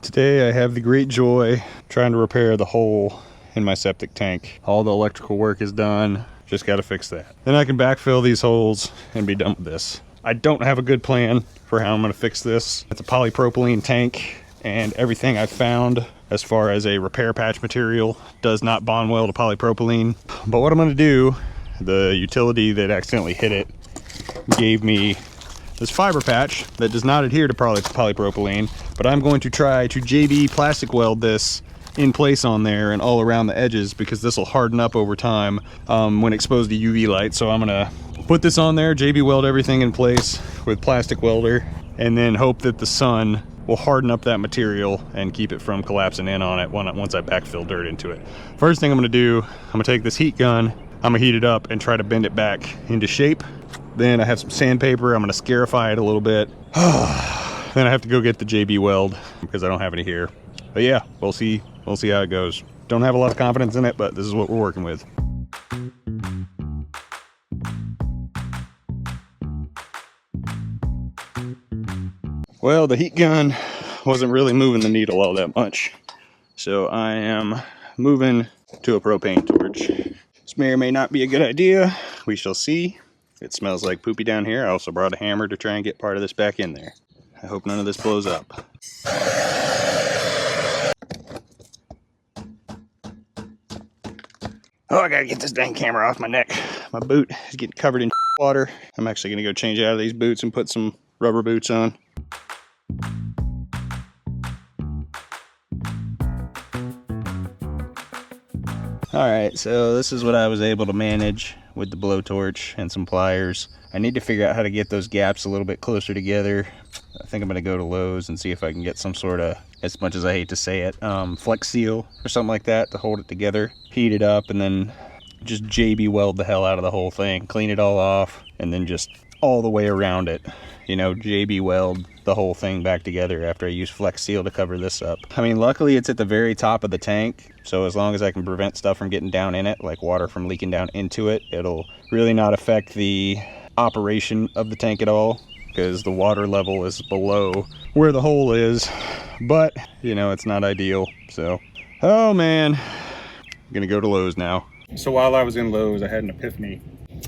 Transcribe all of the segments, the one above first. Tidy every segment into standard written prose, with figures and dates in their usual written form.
Today I have the great joy trying to repair the hole in my septic tank. All the electrical work is done, just gotta fix that. Then I can backfill these holes and be done with this. I don't have a good plan for how I'm gonna fix this. It's a polypropylene tank, and everything I've found as far as a repair patch material does not bond well to polypropylene. But what I'm gonna do, the utility that accidentally hit it gave me this fiber patch that does not adhere to polypropylene, but I'm going to try to JB plastic weld this in place on there and all around the edges, because this will harden up over time when exposed to UV light. So I'm gonna put this on there, JB weld everything in place with plastic welder, and then hope that the sun will harden up that material and keep it from collapsing in on it once I backfill dirt into it. First thing I'm gonna do, I'm gonna take this heat gun, I'm gonna heat it up and try to bend it back into shape. Then I have some sandpaper, I'm gonna scarify it a little bit. Then I have to go get the JB weld because I don't have any here. But yeah, we'll see how it goes. Don't have a lot of confidence in it, but this is what we're working with. Well, the heat gun wasn't really moving the needle all that much, so I am moving to a propane torch. This may or may not be a good idea. We shall see. It smells like poopy down here. I also brought a hammer to try and get part of this back in there. I hope none of this blows up. Oh, I gotta get this dang camera off my neck. My boot is getting covered in water. I'm actually gonna go change out of these boots and put some rubber boots on. Alright, so this is what I was able to manage with the blowtorch and some pliers. I need to figure out how to get those gaps a little bit closer together. I think I'm going to go to Lowe's and see if I can get some sort of, as much as I hate to say it, Flex Seal or something like that to hold it together. Heat it up and then just JB weld the hell out of the whole thing. Clean it all off and then just all the way around it. You know, JB weld the whole thing back together after I use Flex Seal to cover this up. I mean, luckily it's at the very top of the tank, so as long as I can prevent stuff from getting down in it, like water from leaking down into it, it'll really not affect the operation of the tank at all, because the water level is below where the hole is. But, you know, it's not ideal, so. Oh man, I'm gonna go to Lowe's now. So while I was in Lowe's, I had an epiphany.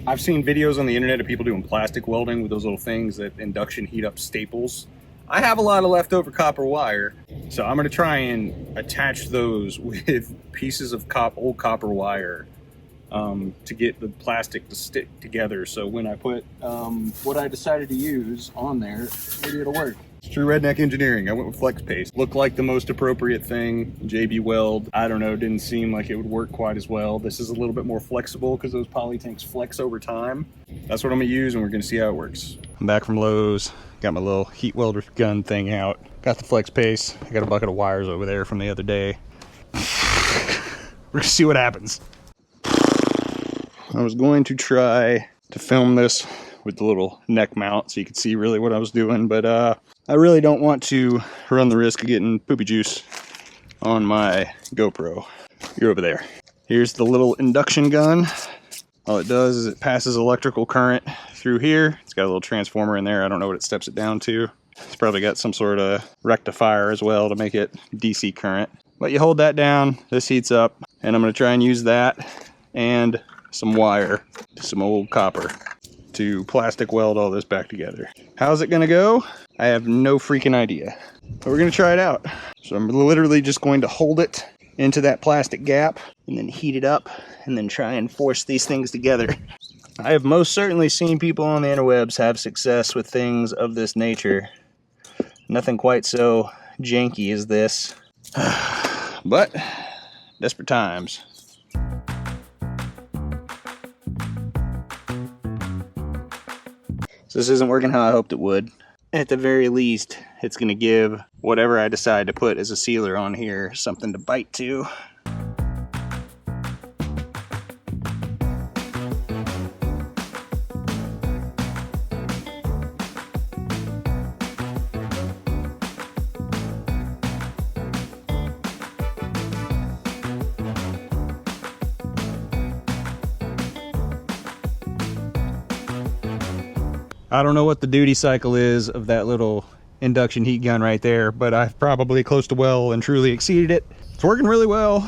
I've seen videos on the internet of people doing plastic welding with those little things that induction heat up staples. I have a lot of leftover copper wire, so I'm gonna try and attach those with pieces of old copper wire to get the plastic to stick together. So when I put what I decided to use on there, maybe it'll work. It's true redneck engineering. I went with flex paste. Looked like the most appropriate thing. JB weld, I don't know, didn't seem like it would work quite as well. This is a little bit more flexible because those poly tanks flex over time. That's what I'm gonna use and we're gonna see how it works. I'm back from Lowe's. Got my little heat welder gun thing out. Got the flex paste. I got a bucket of wires over there from the other day. We're gonna see what happens. I was going to try to film this with the little neck mount so you could see really what I was doing, but I really don't want to run the risk of getting poopy juice on my GoPro. You're over there. Here's the little induction gun. All it does is it passes electrical current through here. It's got a little transformer in there. I don't know what it steps it down to. It's probably got some sort of rectifier as well to make it DC current. But you hold that down, this heats up, and I'm gonna try and use that and some wire, some old copper, to plastic weld all this back together. How's it gonna go? I have no freaking idea, but we're gonna try it out. So I'm literally just going to hold it into that plastic gap and then heat it up and then try and force these things together. I have most certainly seen people on the interwebs have success with things of this nature. Nothing quite so janky as this, but desperate times. This isn't working how I hoped it would. At the very least, it's going to give whatever I decide to put as a sealer on here something to bite to. I don't know what the duty cycle is of that little induction heat gun right there, but I've probably close to well and truly exceeded it. It's working really well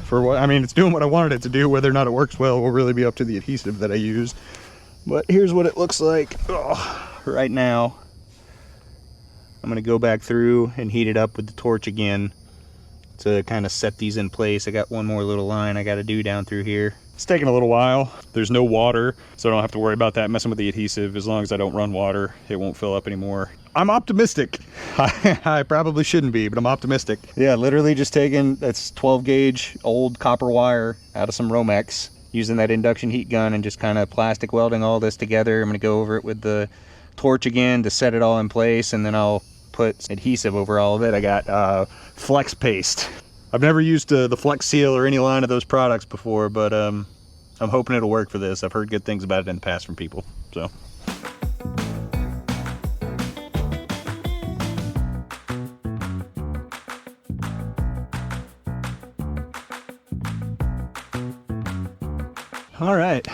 for what, I mean, it's doing what I wanted it to do. Whether or not it works well will really be up to the adhesive that I use. But here's what it looks like right now. I'm gonna go back through and heat it up with the torch again to kind of set these in place. I got one more little line I got to do down through here. It's taking a little while. There's no water, so I don't have to worry about that messing with the adhesive. As long as I don't run water, it won't fill up anymore. I'm optimistic. I probably shouldn't be, but I'm optimistic. Yeah, literally just taking, that's 12 gauge old copper wire out of some Romex, using that induction heat gun and just kind of plastic welding all this together. I'm gonna go over it with the torch again to set it all in place, and then I'll put adhesive over all of it. I got Flex paste. I've never used the Flex Seal or any line of those products before, but I'm hoping it'll work for this. I've heard good things about it in the past from people, so. All right,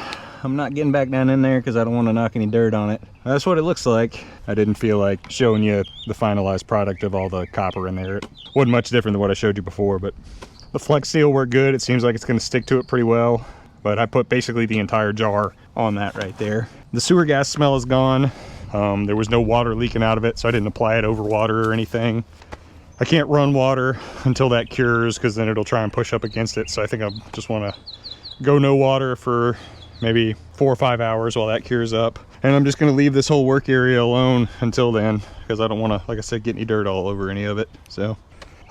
I'm not getting back down in there because I don't want to knock any dirt on it. That's what it looks like. I didn't feel like showing you the finalized product of all the copper in there. It wasn't much different than what I showed you before, but the Flex Seal worked good. It seems like it's going to stick to it pretty well, but I put basically the entire jar on that right there. The sewer gas smell is gone. There was no water leaking out of it, so I didn't apply it over water or anything. I can't run water until that cures because then it'll try and push up against it, so I think I just want to go no water for maybe 4 or 5 hours while that cures up. And I'm just going to leave this whole work area alone until then, because I don't want to, like I said, get any dirt all over any of it. So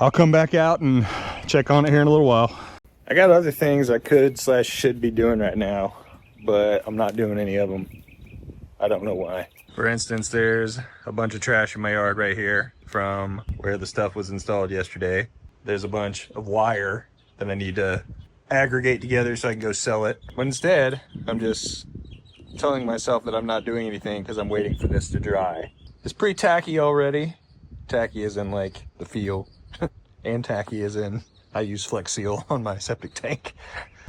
I'll come back out and check on it here in a little while. I got other things I could/should be doing right now, but I'm not doing any of them. I don't know why. For instance, there's a bunch of trash in my yard right here from where the stuff was installed yesterday. There's a bunch of wire that I need to aggregate together so I can go sell it. But instead, I'm just telling myself that I'm not doing anything because I'm waiting for this to dry. It's pretty tacky already. Tacky as in like the feel, and tacky as in I use Flex Seal on my septic tank.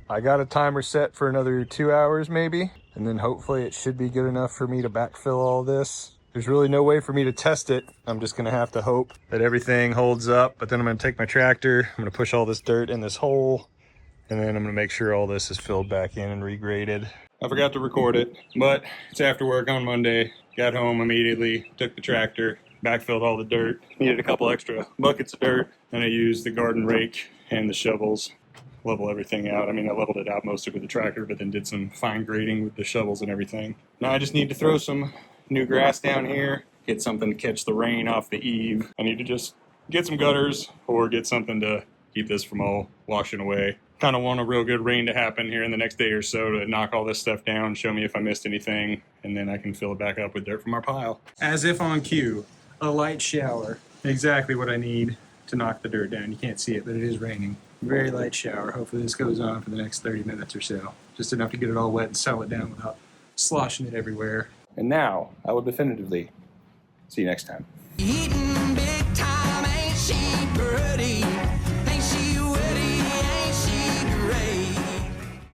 I got a timer set for another 2 hours maybe, and then hopefully it should be good enough for me to backfill all this. There's really no way for me to test it. I'm just gonna have to hope that everything holds up, but then I'm gonna take my tractor, I'm gonna push all this dirt in this hole, and then I'm gonna make sure all this is filled back in and regraded. I forgot to record it, but it's after work on Monday. Got home immediately, took the tractor, backfilled all the dirt. Needed a couple extra buckets of dirt, and I used the garden rake and the shovels. Level everything out. I mean, I leveled it out mostly with the tractor, but then did some fine grading with the shovels and everything. Now I just need to throw some new grass down here, get something to catch the rain off the eave. I need to just get some gutters or get something to keep this from all washing away. Kind of want a real good rain to happen here in the next day or so to knock all this stuff down, show me if I missed anything, and then I can fill it back up with dirt from our pile. As if on cue, a light shower. Exactly what I need to knock the dirt down. You can't see it, but it is raining. Very light shower. Hopefully this goes on for the next 30 minutes or so. Just enough to get it all wet and settle it down without sloshing it everywhere. And now, I will definitively see you next time.